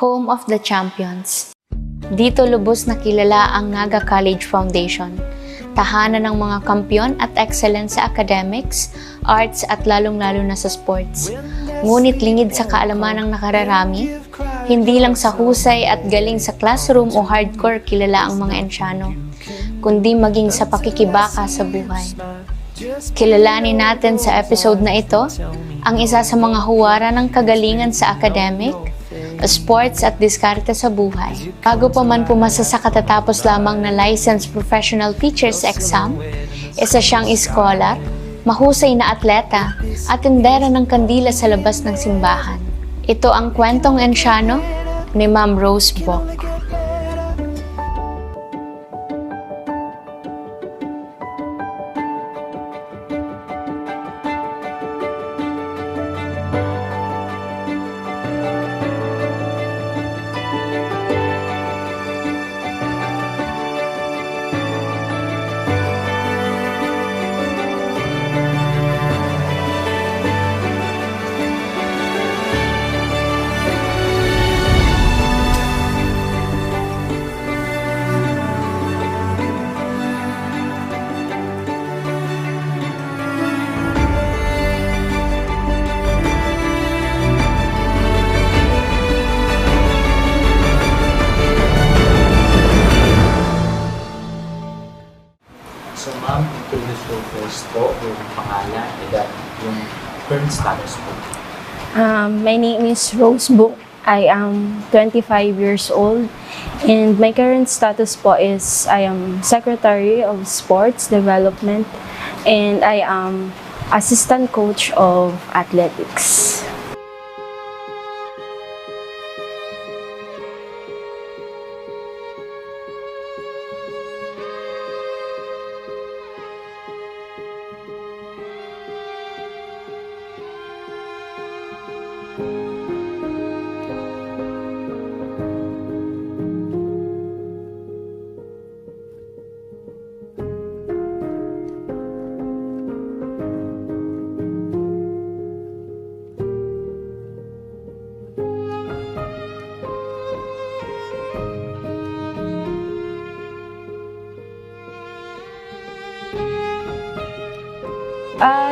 Home of the Champions. Dito lubos na kilala ang Naga College Foundation, tahanan ng mga kampyon at excellence sa academics, arts at lalong-lalo na sa sports. Ngunit lingid sa kaalaman ng nakararami, hindi lang sa husay at galing sa classroom o hardcore kilala ang mga Ensyano, kundi maging sa pakikibaka sa buhay. Kilalanin natin sa episode na ito ang isa sa mga huwara ng kagalingan sa academic, sports at diskarte sa buhay. Bago pa man pumasa sa katatapos lamang na Licensed Professional Teachers Exam, isa siyang scholar, mahusay na atleta, at tindera ng kandila sa labas ng simbahan. Ito ang kwentong Ensyano ni Ma'am Rose Boc. So ma'am, introduce ko first po yung pangalan at yung current status po. My name is Rose Boc. I am 25 years old and my current status po is I am Secretary of Sports Development and I am Assistant Coach of Athletics.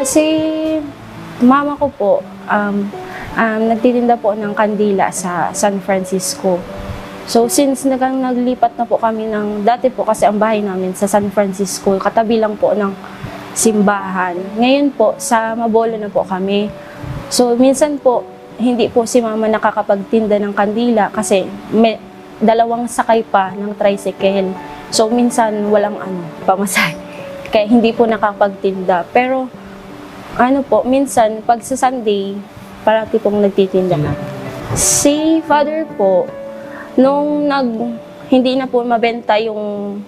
Si mama ko po, nagtitinda po ng kandila sa San Francisco. So since naglipat na po kami dati po kasi ang bahay namin sa San Francisco, katabi lang po ng simbahan. Ngayon po, sa Mabolo na po kami. So minsan po, hindi po si mama nakakapagtinda ng kandila kasi may dalawang sakay pa ng tricycle. So minsan walang pamasahe. Kaya hindi po nakakapagtinda. Pero minsan, pag sa Sunday, parati pong nagtitinda na. Si father po, nung hindi na po mabenta yung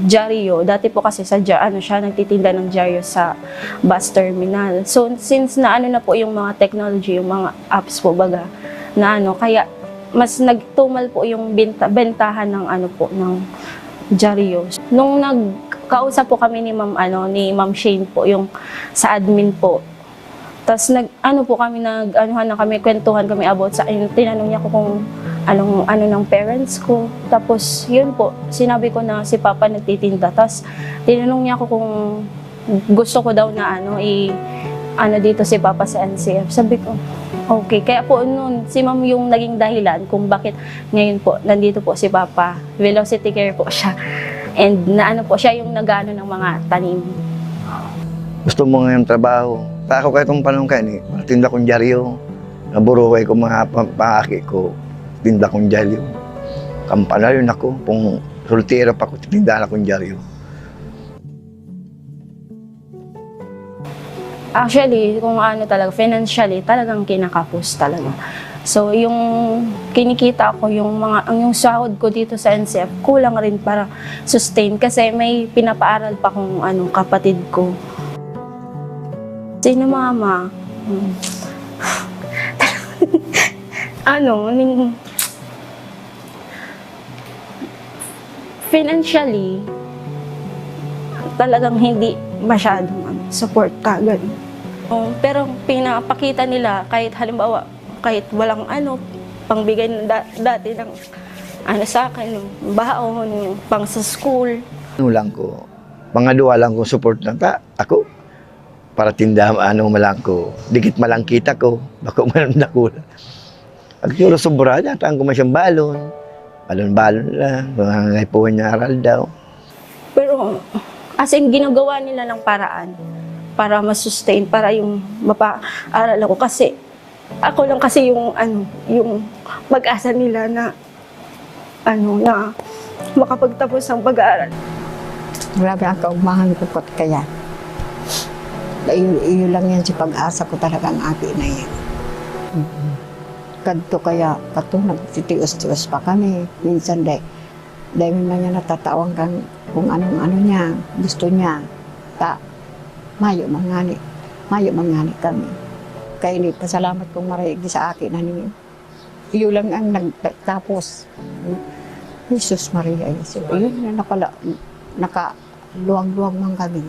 dyaryo, dati po kasi siya nagtitinda ng dyaryo sa bus terminal. So, since na po yung mga technology, yung mga apps po baga, kaya mas nagtumal po yung bentahan ng ng dyaryo. Nung kausap po kami ni Ma'am Shane po, yung sa admin po. Tapos kwentuhan kami about sa, tinanong niya ko kung ano ng parents ko. Tapos yun po, sinabi ko na si Papa nagtitinda. Tapos tinanong niya ko kung gusto ko daw na dito si Papa sa NCF. Sabi ko, okay. Kaya po noon, si Ma'am yung naging dahilan kung bakit ngayon po, nandito po si Papa. Velocity care po siya. And po, siya yung nag-ano ng mga tanim. Gusto mo ngayong trabaho. Ako kahit itong panong kayo, tinda kong dyaryo. Naburuhay ko mga pangaki ko, tinda kong dyaryo. Kampanal yun ako, kung soltero pa ko, tinda na kong dyaryo. Actually, kung talaga, financially, talagang kinakapos talaga. So, yung kinikita ko, yung sahod ko dito sa NCF, kulang rin para sustain kasi may pinapaaral pa kong kapatid ko. Sino mama? Financially, talagang hindi masyadong support kagad. Pero pinapakita nila kahit halimbawa, kahit walang pangbigay ng dati ng ano sa akin, yung baon, yung pang sa school. Ano lang ko, mga duwa lang ko support na ta, ako. Para tinda, ano malang ko, dikit malang kita ko, bako malang nakula. Agturo sobra niya, taan ko masyang balon. Balon-balon lang, mga ngaypuhan niya aral daw. Pero, as in, ginagawa nila ng paraan para masustain, para yung mapa-aral ako. Kasi, ako lang kasi yung, yung mag-asa nila na, na makapagtapos ng pag-aaral. Grabe ang kaugmahan ko kot kaya. Iyo lang yan si pag-asa ko talaga ang akin na yan. Kadto kaya, kato nagtitios-tios pa kami. Minsan dahil man niya natatawang kang kung anong-ano niya, gusto niya. Mayo mangani kami. Kaya ini, pasalamat kong marayag sa akin na niyo. Iyo lang ang nagtapos. Jesus Maria, Yesus. Yun na nakaluwag-luwag man kami.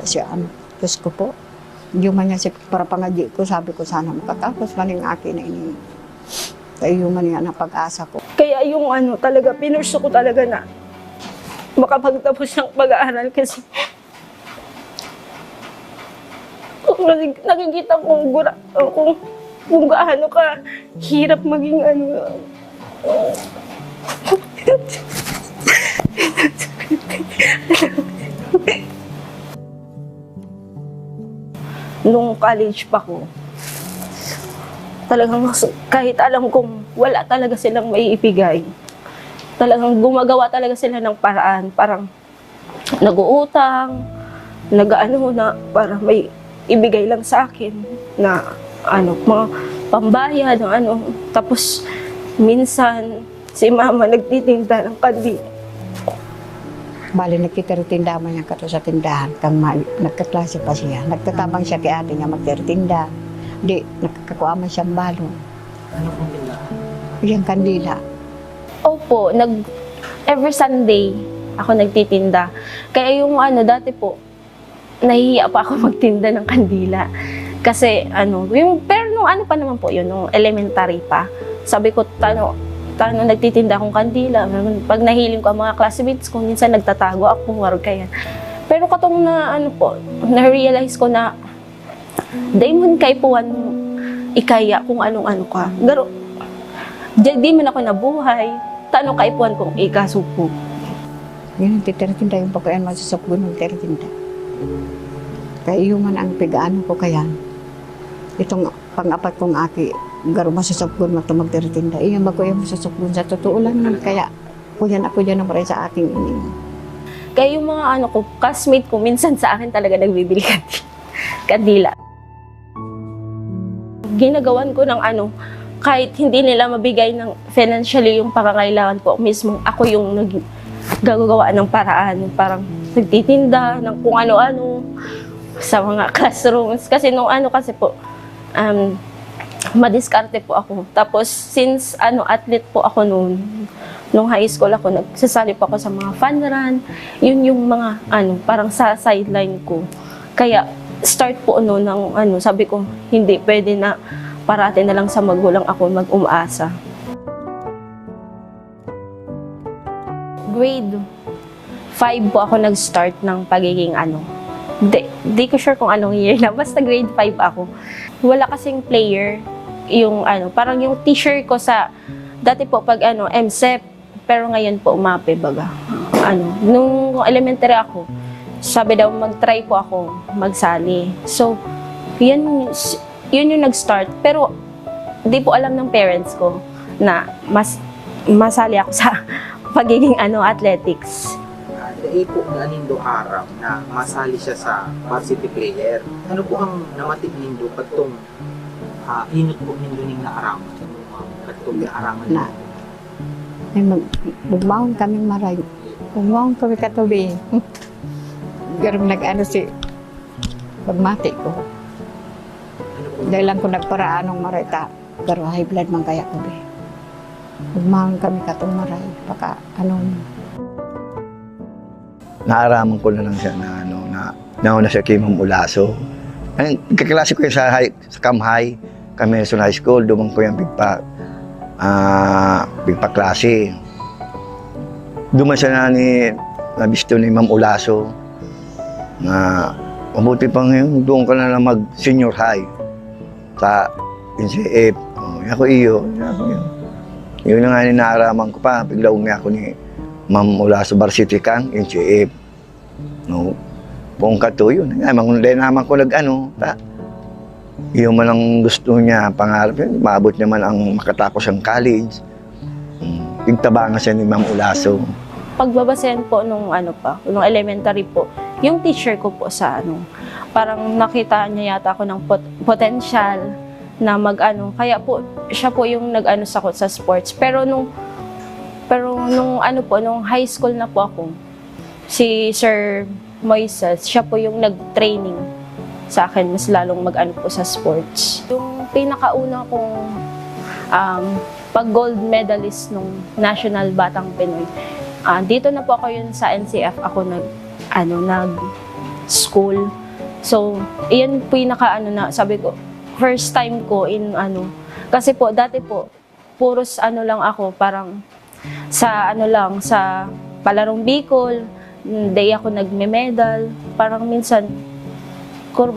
Siya, Diyos ko po. Yung man niya para pangadyi ko, sabi ko sana makatapos man yung akin na ini. Kaya yung man yan ang pag-asa ko. Kaya yung talaga, pinurso ko talaga na makapagtapos ng pag-aaral kasi nakikita kong kung gaano ka hirap maging nung college pa ko, talagang kahit alam kong wala talaga silang maiibigay, talagang gumagawa talaga sila ng paraan, parang nag-uutang, nag-ano na para may ibigay lang sa akin na mga pambayad, tapos minsan si mama nagtitinda ng kandila. Bali, nagtitiritinda man niya kato sa tindahan. Nagkaklase pa siya. Nagtatabang siya kay ate niya magtiritinda. Di, nakakakuha man siyang balo. Ano pong tindahan? Yung kandila. Opo, every Sunday ako nagtitinda. Kaya yung dati po, nahihiya pa ako magtinda ng kandila. Kasi pero nung pa naman po yun, nung elementary pa. Sabi ko, nagtitinda akong kandila. Pag nahiling ko ang mga classmates ko, minsan nagtatago ako, warag kaya. Pero katong na-realize ko na daimon kay puwan ikaya kung anong-ano ka. Garo, di man ako nabuhay, tanong kay puwan kung ikasupo. Yun, titiritinda yung pagkain masusukbun ng tiritinda. Kaya yung man ang pigaan ko kaya. Itong pang-apat kong aki, garo masusukbun magtiritinda. Iyon ba ko yung masusukbun sa totoo lang naman. Kaya ako dyan ang maray sa aking ining. Kaya yung mga classmate ko, minsan sa akin talaga nagbibili kandila. Ginagawan ko ng kahit hindi nila mabigay ng financially yung pangangailangan ko, mismo ako yung gagawa ng paraan. Parang nagtitinda ng kung ano-ano sa mga classrooms. Kasi nung kasi po, madiskarte po ako. Tapos, since athlete po ako nung high school ako, nagsasali po ako sa mga fun run. Yun yung mga, parang sa sideline ko. Kaya, start po ng sabi ko, hindi pwede na parati na lang sa magulang ako mag-umasa. Grade 5 po ako nag-start ng pagiging Di ko sure kung anong year na, basta grade 5 ako. Wala kasing player, yung parang yung t-shirt ko sa, dati po pag MSEP, pero ngayon po umape baga. Nung elementary ako, sabi daw mag-try po ako magsali. So, yun yung nag-start. Pero, di po alam ng parents ko na masali ako sa pagiging athletics. Naipo na nindo araw na masali siya sa varsity player. Ano po ang namatig nindo patong inot po nindo ning naaraman? Patong naaraman Na. Ay, bugmaon kaming maray. Bugmaon kami katubi. Garong si pagmati ko. Dahil lang ko nagparaanong maray ta. Garo high blood man kaya ko be. Bugmaon kami katong maray. Baka Naaraman ko na lang siya na nauna siya kay Ma'am Ulaso. Kaklase ko sa Cam High, kami sa high school, dumang ko yung pigpa. pagpaklase. Duman siya na nabisto ni Ma'am Ulaso na mabuti pa ngayon, doon ka na lang mag-senior high sa NCF. Ako iyo. Yun na nga ninaaraman ko pa. Bigla umi ako ni Ma'am Ulaso Varsity Kang, NCF. No, kung kato yun. Naman ko nag-ano. Yung man ang gusto niya, pangarap yun, maabot niya man ang makatapos ang college. Tigtabangan siya ni Ma'am Ulaso. Pagbabasehan po nung nung elementary po, yung teacher ko po sa parang nakita niya yata ako ng potential na kaya po siya po yung sakot sa sports. Pero nung nung high school na po ako, si Sir Moises, siya po yung nag-training sa akin, mas lalong po sa sports. Yung pinakauna kong pag-gold medalist nung National Batang Pinoy, dito na po ako yun sa NCF ako nag-school. So, iyan po yung sabi ko, first time ko in kasi po, dati po, puros lang ako, parang sa sa palarong Bicol, day ako nagme-medal, parang minsan,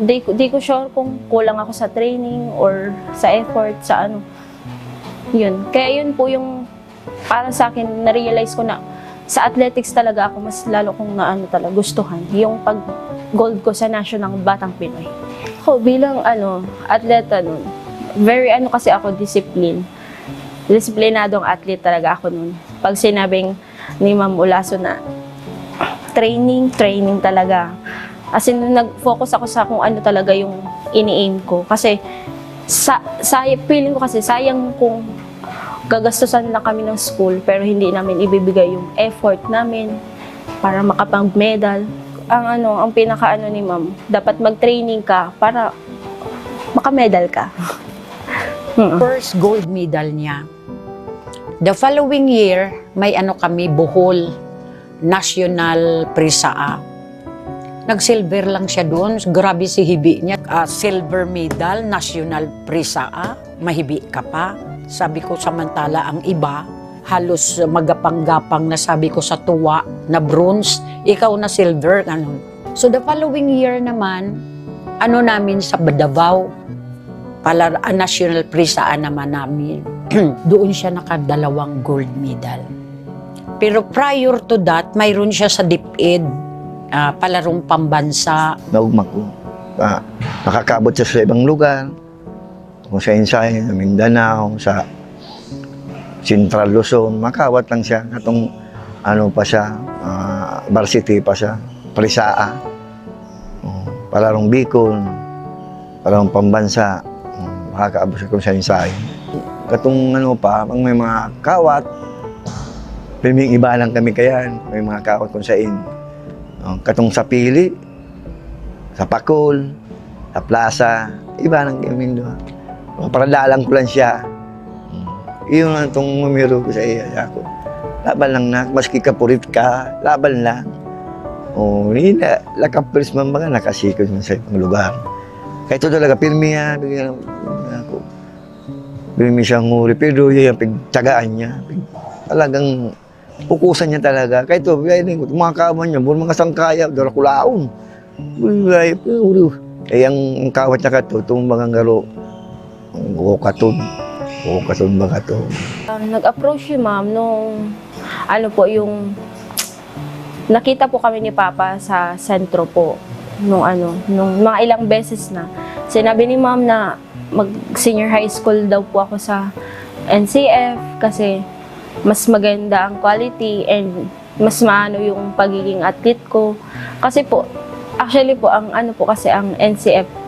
di ko sure kung kulang ako sa training or sa effort, sa yun. Kaya yun po yung, para sa akin, na-realize ko na, sa athletics talaga ako mas lalo kong talaga gustuhan yung pag-gold ko sa National Batang Pinoy. Ako bilang atleta nun, very kasi ako disiplinadong athlete talaga ako nun. Pag sinabing ni Ma'am Ulaso na training talaga. As in, nag-focus ako sa kung ano talaga yung ini-aim ko. Kasi feeling ko kasi sayang kung gagastusan lang kami ng school pero hindi namin ibibigay yung effort namin para makapag-medal. Ang pinaka ni Ma'am, dapat mag-training ka para makamedal ka. First gold medal niya. The following year, may kami, Bohol, National Prisaa. Nag-silver lang siya doon. Grabe si hibi niya. Silver medal, National Prisaa. Mahibi ka pa. Sabi ko, samantala ang iba, halos magapang-gapang na sabi ko sa tuwa na bronze, ikaw na silver. So the following year naman, namin sa Davao, National Prisaa naman namin. Doon siya nakadalawang gold medal. Pero prior to that, mayroon siya sa DepEd, palarong pambansa. Naugma ko. Nakakabot siya sa ibang lugar. Kung sa Insay, sa Mindanao, sa Central Luzon, makawat lang siya. Katong pa siya, varsity pa siya, Prisaa. Palarong Bicol, palarong pambansa. Makakaabot siya kung sa Insay. Katong pag may mga kawat, may iba lang kami kayan, may mga kawat kung saan. Katong sa Pili, sa Pakol, sa Plaza, iba lang kami doon. Para dalang ko lang siya. Iyon lang itong numero ko sa iya. Ako. Laban lang na, maski kapurit ka, laban lang. Hindi na, lakapilis man mga nakasikos man sa ibang lugar. Kaya ito talaga, pirmi yan. Ako. Pirmi siyang nguri, pero yung pagtagaan niya. Talagang pukusan niya talaga. Kaya ito, mga kawan niya, mga sangkaya, dara kulaon. Kaya ang kawat niya ka ito, itong mga ngaro, Ukatun ba to? Nag-approach si Ma'am nung yung nakita po kami ni Papa sa sentro po nung mga ilang beses na. Sinabi ni Ma'am na mag-senior high school daw po ako sa NCF kasi mas maganda ang quality and mas maano yung pagiging athlete ko. Kasi po, actually po, ang kasi ang NCF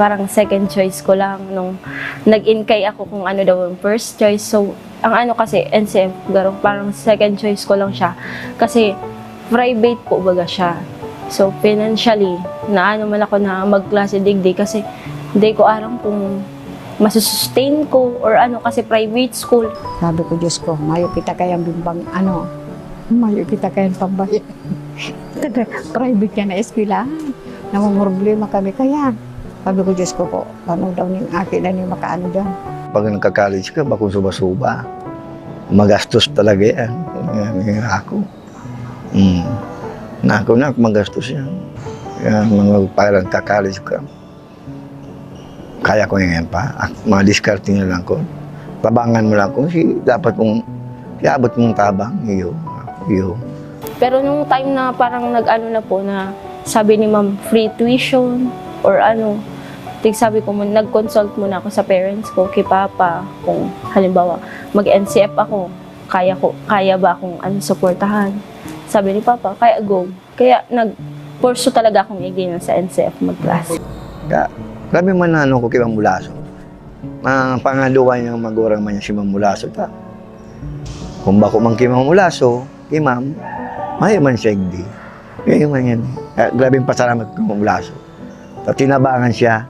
parang second choice ko lang nung nag-inkay ako kung daw yung first choice. So, ang kasi, NCF, parang second choice ko lang siya. Kasi, private po baga siya. So, financially, man ako na magklase digdi kasi hindi ko aram kung masusustain ko or kasi private school. Sabi ko, Diyos ko, mayo kita kayang bimbang, mayo kita kayang pambayan. Private ka na eskwelahan. Namumroblema kami kaya. Sabi ko, Diyos ko po, paano daw ng akin na niya makaano dyan. pag nagka-college ka, bakong suba-suba. Magastos talaga yan. Yan ako. Nako na, magastos yan. Yan, mga parang ka-college ka. Kaya ko yan pa. Mga discarding na lang ko. Tabangan mo lang kung dapat kung iabot mong tabang. Iyo. Pero nung time na parang nag-ano na po na sabi ni ma'am, free tuition or ano, sabi ko, nag-consult muna ako sa parents ko, kay papa, kung halimbawa, mag-NCF ako, kaya ba akong supportahan? Sabi ni papa, kaya go. Kaya nag-purso talaga akong i-gain sa NCF mag-class. Grabe man na ko kay Mamulaso. Pangaluwa niyang magurang man niya si Mamulaso ta. Kung bako man kay Mamulaso, kay ma'am, may man siya hindi. Kaya man yan. Grabing pasalamat kay Mamulaso. Tinabangan siya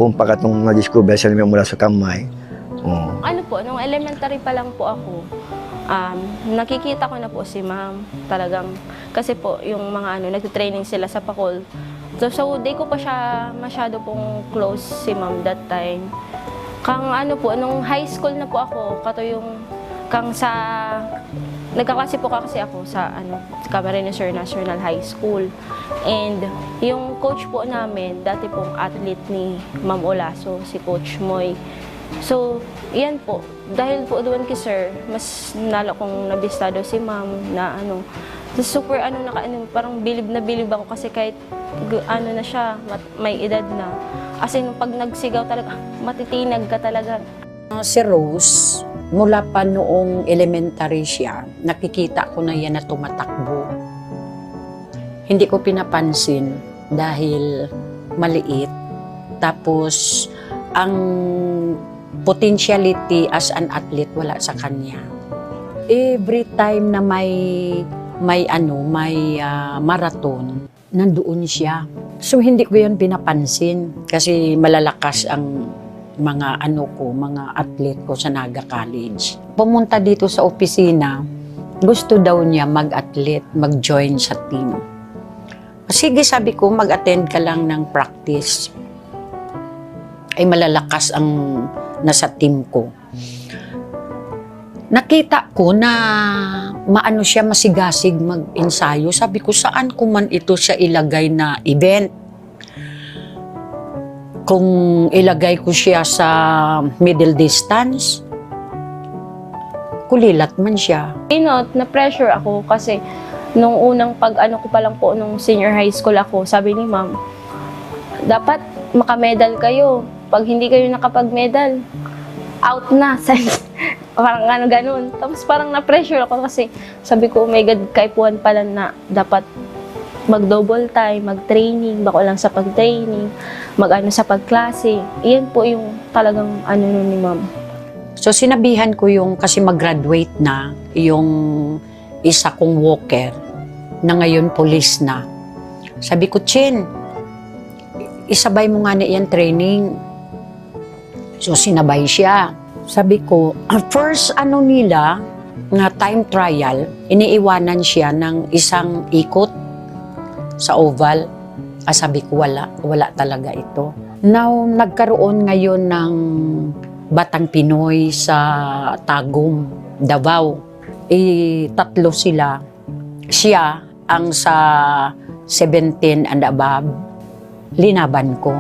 kung pagkatong na-discover siya ni Mamulaso kamay. Ano po, nung elementary pa lang po ako, nakikita ko na po si ma'am talagang, kasi po yung mga nagtitraining sila sa Pacol. So di ko pa siya masyado pong close si ma'am that time. Kang po, nung high school na po ako, kato yung kang sa nagkaklase po kasi ako sa Camarines Sur National High School. And yung coach po namin, dati pong athlete ni Ma'am Olaso, si Coach Moy. So, yan po. Dahil po doon kay sir, mas nalo kong nabistado si ma'am na super parang bilib na bilib ako kasi kahit na siya, may edad na. As in, pag nagsigaw talaga, matitinag ka talaga. Si Rose, mula pa noong elementary siya, nakikita ko na yan na tumatakbo. Hindi ko pinapansin dahil maliit. Tapos, ang potentiality as an athlete wala sa kanya. Every time na may marathon, nandoon siya. So hindi ko 'yun pinapansin kasi malalakas ang mga mga athlete ko sa Naga College. Pumunta dito sa opisina, gusto daw niya mag-athlete, mag-join sa team. Sige, sabi ko, mag-attend ka lang ng practice. Ay malalakas ang nasa team ko. Nakita ko na maano siya, masigasig mag-ensayo. Sabi ko, saan ko man ito siya ilagay na event? Kung ilagay ko siya sa middle distance, kulilat man siya. Na-pressure ako kasi nung unang ko pa lang po, nung senior high school ako, sabi ni ma'am, dapat makamedal kayo. Pag hindi kayo nakapag-medal, out na. Parang ganun. Tapos parang na-pressure ako kasi sabi ko, oh my God, kaipuhan pala na dapat mag-double time, mag-training, bako lang sa pag-training, sa pagklase. Iyan po yung talagang ni ma'am. So sinabihan ko kasi mag-graduate na, yung isa kong walker, na ngayon police na. Sabi ko, Chin, isabay mo nga na yan training. So sinabay siya. Sabi ko, first nila, na time trial, iniiwanan siya ng isang ikot sa oval. Sabi ko, wala talaga ito. Now, nagkaroon ngayon ng Batang Pinoy sa Tagum, Davao. 3 sila. Siya ang sa 17 and above. Linaban ko.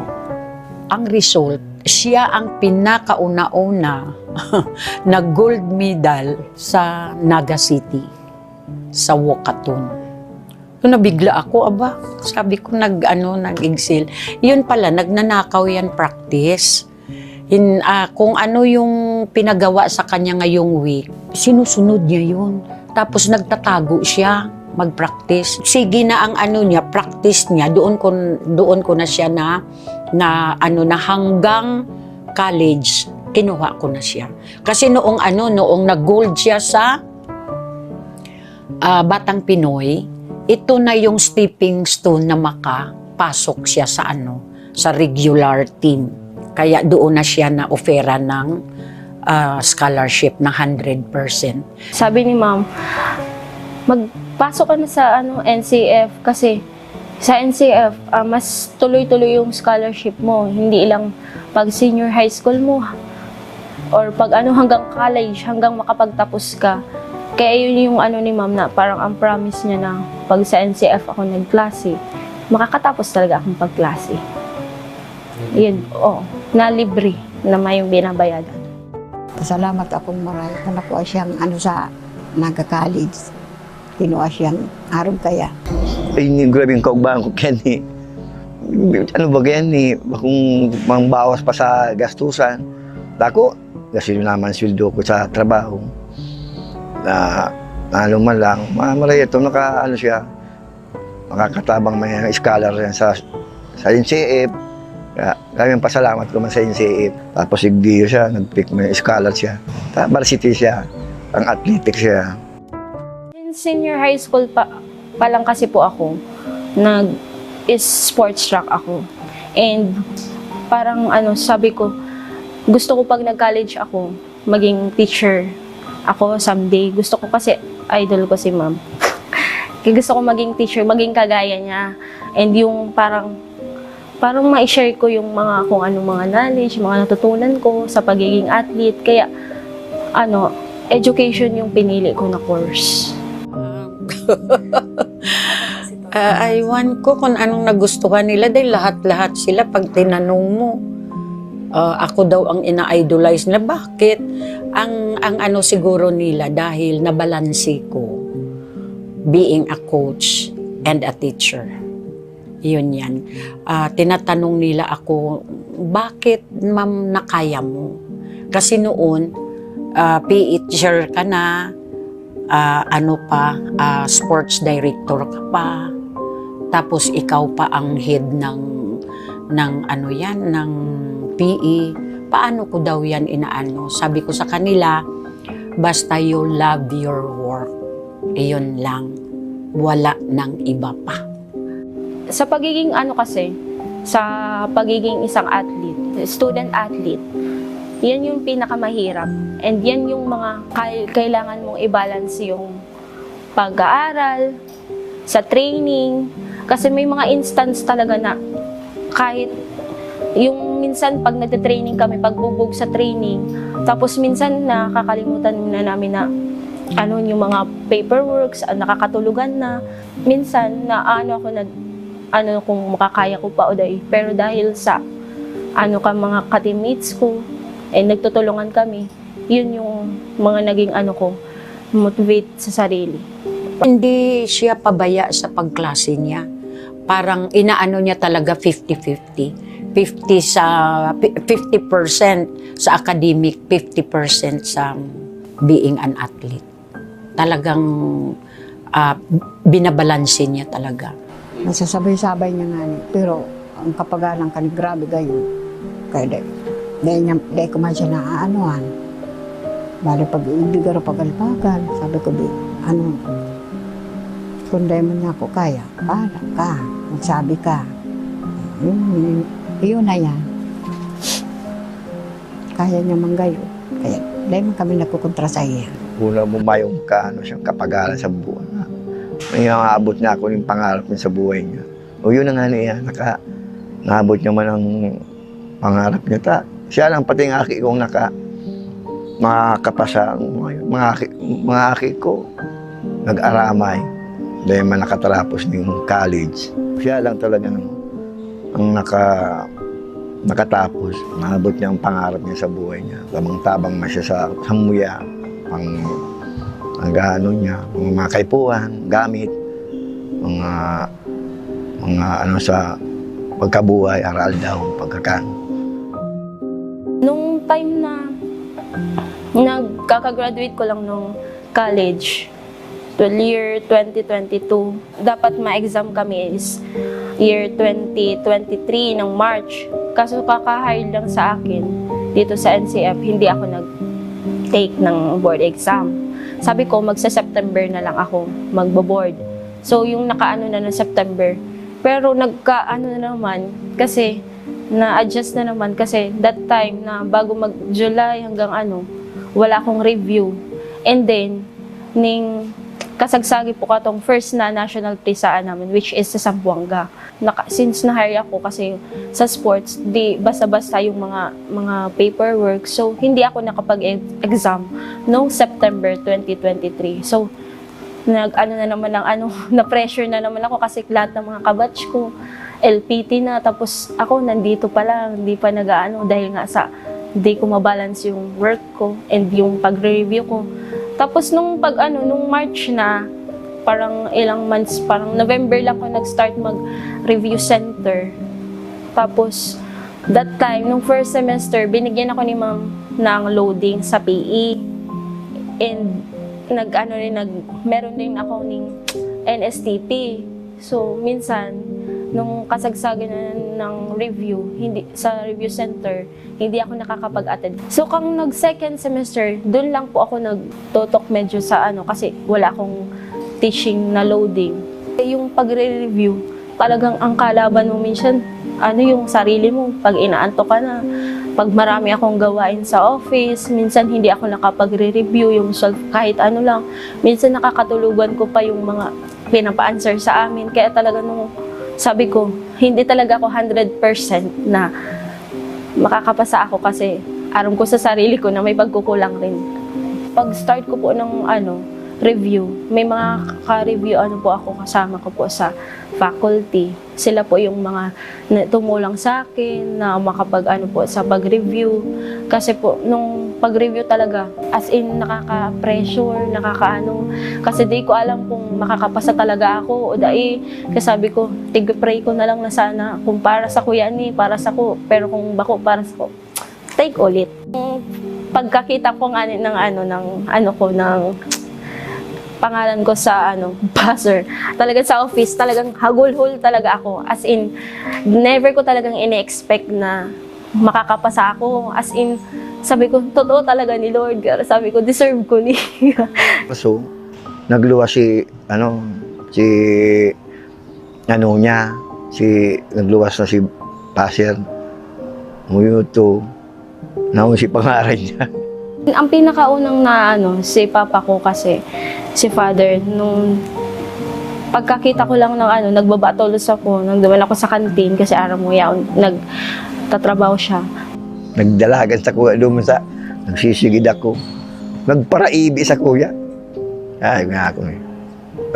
Ang result, siya ang pinakauna-una na gold medal sa Naga City, sa walkathon. So, nabigla ako, sabi ko, nag-excel. Yun pala, nagnanakaw yan practice. Kung ano yung pinagawa sa kanya ngayong week, sinusunod niya yun. Tapos nagtatago siya, mag-practice. Sige na ang practice niya, doon ko na siya na hanggang college, kinuha ko na siya. Kasi noong nag-gold siya sa Batang Pinoy, ito na yung stepping stone na makapasok siya sa regular team. Kaya doon na siya na ofera ng scholarship na 100%. Sabi ni ma'am, magpasok ka na sa NCF kasi sa NCF, mas tuloy-tuloy yung scholarship mo. Hindi lang pag senior high school mo, or pag ano hanggang college, hanggang makapagtapos ka. Kaya yun yung ano ni ma'am na parang ang promise niya na pag sa NCF ako nagklase, makakatapos talaga akong pagklase. Yun, na libre na may yung binabayadan. Pasalamat akong marami kung nakuha siyang ano sa nagka-college. Kinuha siyang araw kaya. Ay, hindi grabe yung kaugbahan ko, Kenny. Ano ba ganyan ni? Kung mangbawas pa sa gastusan. Dako, kasi naman sweldo ko sa trabaho. Ano man lang, maray ito, ano siya, makakatabang may scholar yan sa NCF. Kaya kaming pasalamat ko man sa NCF. Tapos igdiyo siya, nag-pick may scholar siya. Varsity siya, ang athletic siya. Senior high school pa lang kasi po ako, is sports track ako. And parang sabi ko, gusto ko pag nag-college ako, maging teacher ako someday. Gusto ko kasi, idol ko si ma'am. Kaya gusto ko maging teacher, maging kagaya niya. And yung parang ma-share ko yung kung anong mga knowledge, mga natutunan ko sa pagiging athlete. Kaya, education yung pinili ko na course. Aywan ko kung anong nagustuhan nila dahil lahat-lahat sila pag tinanong mo, ako daw ang ina-idolize na bakit? Ang ano siguro nila dahil nabalansi ko being a coach and a teacher. Yun yan. Tinatanong nila ako, bakit ma'am nakaya mo? Kasi noon, PE teacher ka na, sports director ka pa, tapos ikaw pa ang head ng PE. Paano ko daw yan inaano? Sabi ko sa kanila, basta you love your work, iyon lang, wala ng iba pa. Sa pagiging sa pagiging isang athlete, student athlete, yan yung pinakamahirap. And yan yung mga kailangan mong i-balance yung pag-aaral, sa training. Kasi may mga instance talaga na kahit yung minsan pag nagte-training kami, pagbubog sa training, tapos minsan nakakalimutan na namin na yung mga paperworks, nakakatulugan na. Minsan kung makakaya ko pa o dahil. Pero dahil sa mga ka-teammates ko, nagtutulungan kami, yun yung mga naging motivate sa sarili. Hindi siya pabaya sa pagklase niya. Parang inaano niya talaga 50-50. 50% sa academic, 50% sa being an athlete. Talagang binabalansin niya talaga. Nasasabay-sabay niya nga ni. Pero ang kapagalang ka ni grabe gayon. Kaya dahil ko man siya naaanuhan. Bali pag-ibig o pag-alpagan, sabi ko, kung dahil mo niya ako kaya, para ka, magsabi ka. Yun na yan. Kaya niya manggayo. Kaya dahil mo kami nagkukontra sa iya. Una bumayong ka, siyang kapagalan sa buwan. May naabot niya ako yung pangarap niya sa buhay niya. O yun na nga niya, naabot niya man ang pangarap niya. Siya lang pati ng aki kong makakapasa. Mga aki ko, nag-aramay. Dahil man nakatarapos ng college. Siya lang talaga ang nakatapos. Naabot niya ang pangarap niya sa buhay niya. Tabang-tabang na siya sa muya. Mga kaipuhan, gamit, mga sa pagkabuhay, aral daw, pagkakano. Nung time na nagkakagraduate ko lang nung college, year 2022, dapat ma-exam kami is year 2023 ng March. Kaso kaka-hire lang sa akin dito sa NCF, hindi ako nag-take ng board exam. Sabi ko, magsa-September na lang ako magbo-board. So, yung nakaano na ng September. Pero nagkaano na naman, kasi na-adjust na naman kasi that time na bago mag-July hanggang wala akong review. And then, kasagsagi po katong first na national prisaan namin, which is sa Zamboanga. Since na-hire ako kasi sa sports, di basta-basta yung mga paperwork. So, hindi ako nakapag-exam noong September 2023. So, na-pressure na naman ako kasi lahat ng mga kabatch ko, LPT na, tapos ako nandito pa lang, hindi pa dahil nga sa hindi ko mabalance yung work ko and yung pag-review ko. Tapos nung March na, parang ilang months, parang November lang ko nag-start mag-review center. Tapos, that time, nung first semester, binigyan ako ni ma'am ng loading sa PE. And, meron din ako ng NSTP. So, minsan, nung kasagsagan ng review, sa review center, hindi ako nakakapag-attend. So, kung nag-second semester, doon lang po ako nagtotok medyo sa kasi wala akong teaching na loading. Yung pagre-review, talagang ang kalaban mo minsan, yung sarili mo, pag inaanto ka na, pag marami akong gawain sa office, minsan hindi ako nakapagre-review, yung kahit lang. Minsan nakakatulugan ko pa yung mga pinapa-answer sa amin. Kaya talaga sabi ko, hindi talaga ako 100% na makakapasa ako kasi aram ko sa sarili ko na may pagkukulang rin. Pag start ko po ng review, may mga ka-review po ako, kasama ko po sa faculty. Sila po yung mga tumulong sa akin na makapag po sa pag-review. Kasi po, nung pag-review talaga, as in nakaka-pressure, kasi di ko alam kung makakapasa talaga ako o kasi sabi ko, tig-pray ko na lang na sana kung para sa kuya para sa ko, pero kung bako para sa ko, take ulit. Pagkakita ko ng pangalan ko sa buzzer. Talagang sa office, talagang hagulhol talaga ako. As in, never ko talagang ine-expect na makakapasa ako. As in, sabi ko, totoo talaga ni Lord. Sabi ko, deserve ko ni. So, nagluwa nagluwas na si Pasir. Muyuto. Naon si pangaran niya. Ang pinakaunang si Papa ko kasi, si Father, nung pagkakita ko lang ng nagbabatolos ako, nang duman ako sa kantin kasi araw mo yaon, nagtatrabaho siya. Nagdalagan sa kuya doon nagsisigid ako. Nagparaibi sa kuya. Ay, nga ako eh.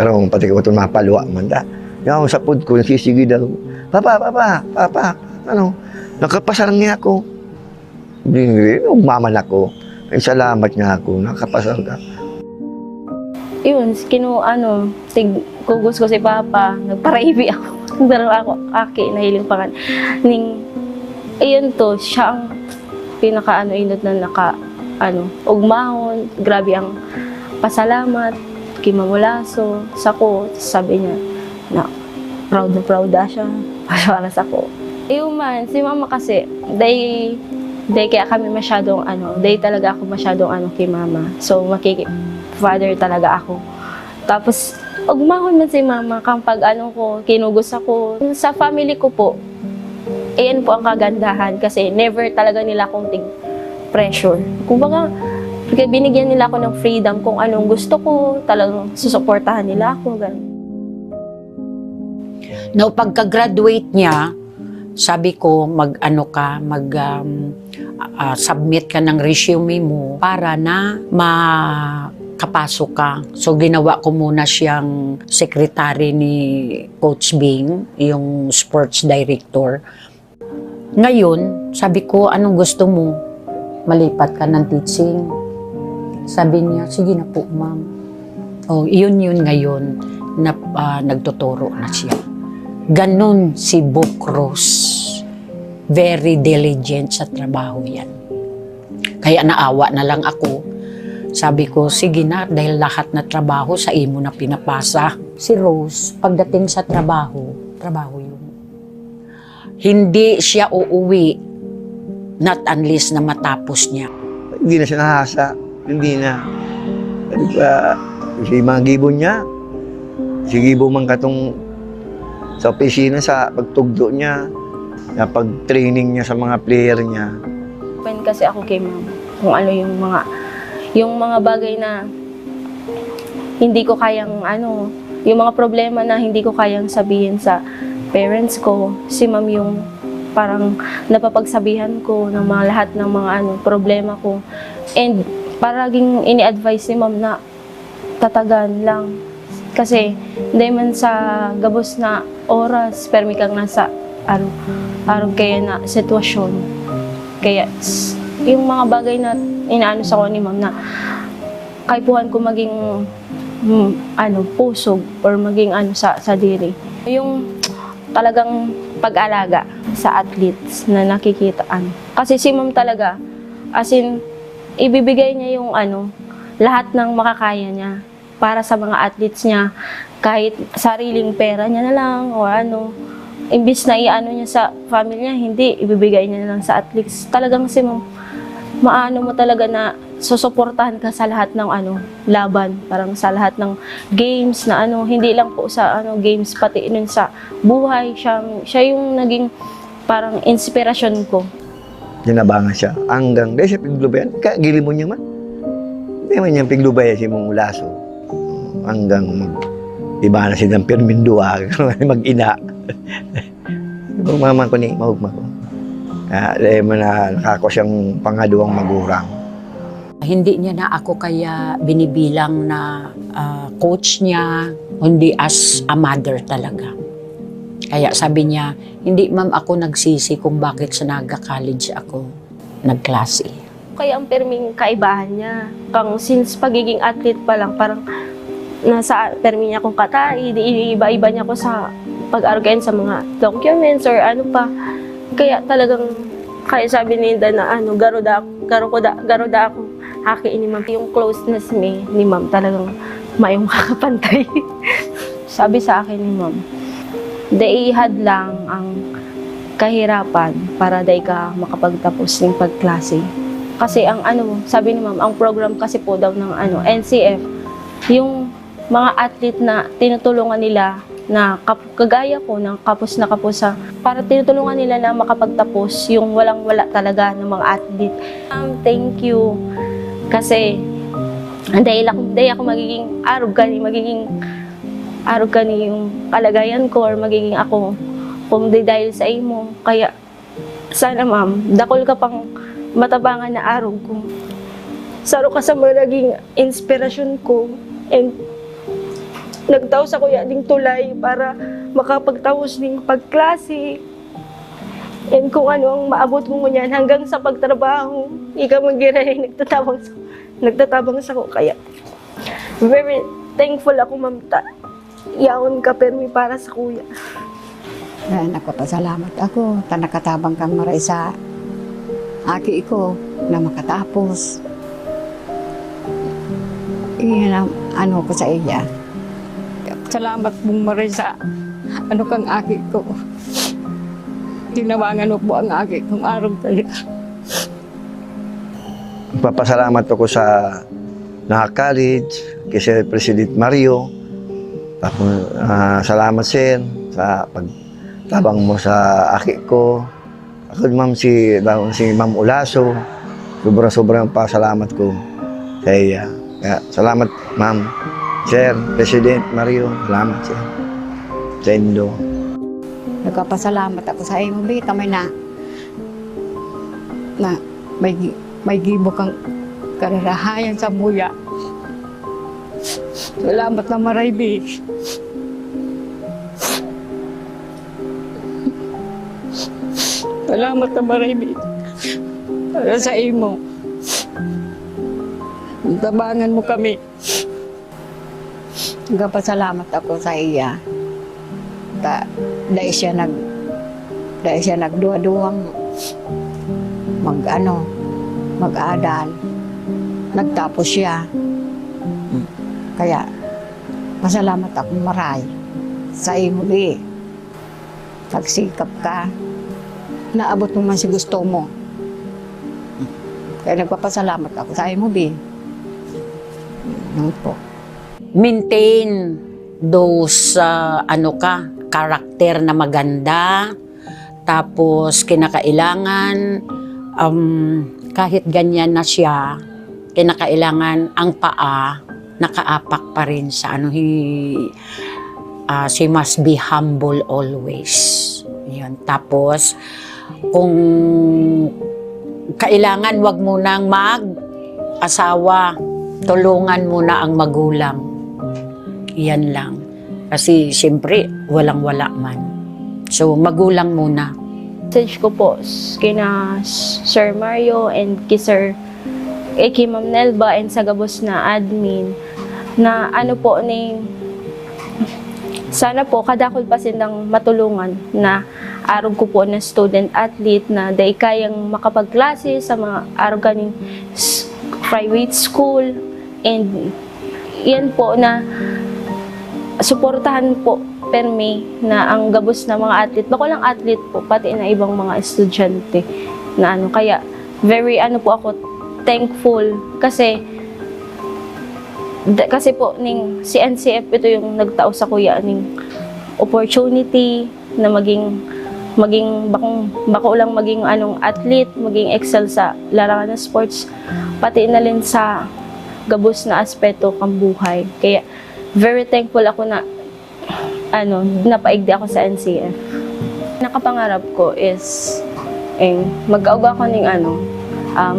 Pero kung pati ko ito mapalwa man yung sa food ko, nagsisigid ako. Papa, nakapasarang niya ako. Umaman ako. Ay, salamat nga ako, nakapasarang ka. Yun, kugos ko si Papa, nagparaibi ako. Dalawa ako, nahiling pa ayun to, siya ang pinaka-inot na ugmahon. Grabe ang pasalamat kay Mamulaso, sa ko. Sabi niya, na proud na siya para sa ko. Ayun man, si Mama kasi, kaya kami masyadong talaga ako masyadong kay Mama. So, father talaga ako. Tapos, ugmahon man si Mama kapag kinugos ako. Sa family ko po, ayan po ang kagandahan kasi never talaga nila akong pressure. Kumbaga, binigyan nila ako ng freedom kung anong gusto ko, talagang susuportahan nila ako. Ganun. No, pagka-graduate niya, sabi ko, submit ka ng resume mo para na makapasok ka. So, ginawa ko muna siyang secretary ni Coach Bing, yung sports director. Ngayon, sabi ko, anong gusto mo? Malipat ka ng teaching. Sabi niya, sige na po, ma'am. Oh, yun ngayon na nagtuturo na siya. Ganon si Book Rose. Very diligent sa trabaho yan. Kaya naawa na lang ako. Sabi ko, sige na, dahil lahat na trabaho sa imo na pinapasa. Si Rose, pagdating sa trabaho yun. Hindi siya uuwi, not unless na matapos niya. Hindi na siya nahasa. Hindi na. Si mga gibon niya, si gibon man katong sa opisina, sa pagtugdo niya, na pag-training niya sa mga player niya. Open kasi ako kay Mama. Kung ano yung mga bagay na hindi ko kayang yung mga problema na hindi ko kayang sabihin sa parents ko, si ma'am yung parang napapagsabihan ko ng mga lahat ng mga problema ko. And paraging ini-advise ni ma'am na tatagan lang. Kasi hindi man sa gabos na oras, pero may kang nasa araw kaya na sitwasyon. Kaya yung mga bagay na inaano sa ko ni ma'am na kaipuhan ko maging pusog or maging sa diri. Yung talagang pag-alaga sa athletes na nakikitaan. Kasi si ma'am talaga, as in, ibibigay niya yung lahat ng makakaya niya para sa mga athletes niya. Kahit sariling pera niya na lang o imbis na iano niya sa family niya, hindi, ibibigay niya na lang sa athletes. Talagang si ma'am, maano mo talaga na susuportahan ka sa lahat ng laban, parang sa lahat ng games na hindi lang po sa games, pati nun sa buhay. Siya yung naging parang inspirasyon ko. Ginabangan siya. Hanggang, dahil siya piglubayan, kagili mo niya man. Hindi man niyang piglubayan si mong ulaso. Hanggang iba na silang permindua, mag-ina. Kung maman ko ni, mahugma ko. Dahil man na nakako siyang pangaduang magurang. Hindi niya na ako kaya binibilang na coach niya, hindi as a mother talaga. Kaya sabi niya, hindi ma'am ako nagsisi kung bakit sa Naga College ako nagklase. Kaya ang perming kaibahan niya, since pagiging athlete pa lang, parang nasa permi niya kung katai, iba-iba niya ko sa pag-argain sa mga documents or pa. Kaya talagang, kaya sabi ni Inda na garuda ako, haki ni ma'am. Yung closeness ni ma'am talagang mayong kakapantay. Sabi sa akin ni ma'am, daihad lang ang kahirapan para day ka makapagtapos ng pagklase. Kasi ang sabi ni ma'am, ang program kasi po daw ng NCF, yung mga athlete na tinutulungan nila na kagaya ko ng kapos na kapusa, para tinutulungan nila na makapagtapos yung walang-wala talaga ng mga athlete. Thank you. Kasi dahil ako magiging arog ka ni yung kalagayan ko or magiging ako kung dahil sa imo. Kaya sana ma'am, dakol ka pang matabangan na arog ko. Saro ka sa magiging inspirasyon ko and nagtaos ako ding tulay para makapagtaos ding pagklase. And kung ang maabot mo niyan hanggang sa pagtrabaho, ikaw magiray nagtatabang sa ko. Kaya very thankful ako ma'am yaon ka permi para sa kuya. Nagpapasalamat ako, nakatabang kang maray sa aki ko na makatapos. Iyan ang ko sa iya. Salamat mong maray sa kang aki ko. Tinawangan mo po ang aki kong araw talaga. Papasalamat ako sa Naga College, kay Sir President Mario. Tapos, salamat sir sa pagtabang mo sa aki ko. Ako ma'am si Ma'am Ulaso. Sobrang pasalamat ko sa iya. Kaya, salamat ma'am. Sir, President Mario, salamat sir. Sa Indo. Nagpapasalamat ako sa imo, Bita, may gibo kang kararahayan sa buya. Salamat na maray, Bita. Salamat na maray, Bita. Para sa imo. Tabangan mo kami. Nagpapasalamat ako sa iya. Dahil siya nagduwa-duwang mag-adal. Nagtapos siya. Kaya, masalamat ako maray sa imo, Bi. Pagsikap ka, naabot mo man si gusto mo. Kaya nagpapasalamat ako sa imo, Bi. Po. Maintain those karakter na maganda, tapos kinakailangan kahit ganyan na siya, kinakailangan ang paa nakaapak pa rin sa ano, she must be humble always. Yun. Tapos, kung kailangan, wag mo nang mag-asawa, tulungan muna ang magulang. Yan lang. Kasi, siyempre, walang-wala man. So, magulang muna. Message ko po kina Sir Mario and kay Ma'am Nelba and sa gabos na admin na ano po sana po kadakol pa silang matulungan na arog ko po na student athlete na day kayang makapagklase sa mga arog ganing private school, and yan po na suportahan po permi na ang gabos na mga athlete, bako lang athlete po, pati na ibang mga estudyante na ano, kaya very ano po ako thankful kasi po si NCF ito yung nagtao sa kuya ning opportunity na maging bako lang maging anong athlete, maging excel sa larangan ng sports, pati na rin sa gabos na aspeto kang buhay. Kaya very thankful ako na napaigdi ako sa NCF. Nakapangarap ko is mag-auga ko ng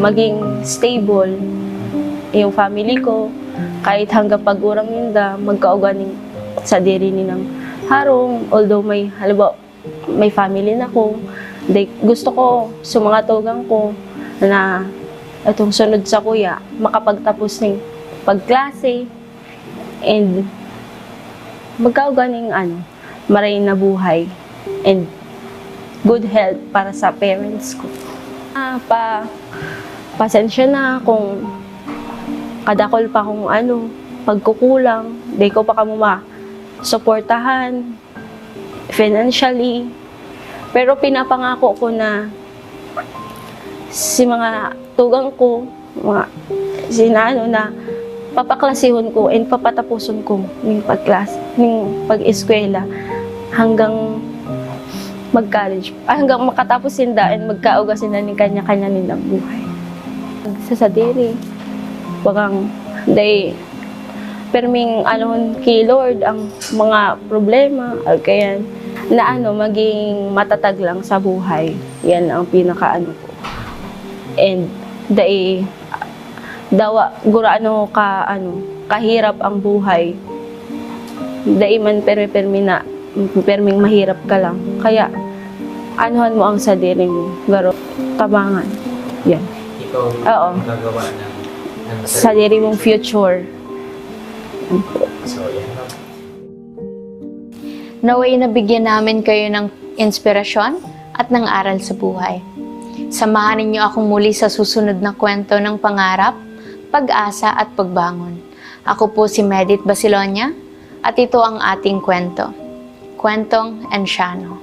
maging stable yung family ko, kahit hanggang pag-urang ninda, magkauga sa diri ni ng harong, although may family na ko, gusto ko sa mga tugang ko na itong sunod sa kuya, makapagtapos ng pagklase and magkauga ng maray na buhay and good health para sa parents ko. Pasensya na kung kadakol pa kung pagkukulang, di ko pa kamo ma-suportahan financially. Pero pinapangako ko na si mga tugang ko, na papaklasihon ko and papatapuson ko ng pag-eskwela hanggang mag-college, hanggang makatapos sinda and magkauga sila ng kanya-kanya nilang buhay. Sa diri, bagang perming kay Lord ang mga problema o kaya na maging matatag lang sa buhay. Yan ang pinaka ko. And dawa gura kahirap ang buhay. Man perming mahirap ka lang. Kaya anuhan mo ang sadiri mo. Garo tabangan. Yan. Ikaw yung gagawa ng sadiri mong future. So, yan lang. Naway nabigyan namin kayo ng inspirasyon at ng aral sa buhay. Samahan ninyo akong muli sa susunod na kwento ng pangarap, pag-asa at pagbangon. Ako po si Medit Basilonia at ito ang ating kwento. Kwentong Enciano.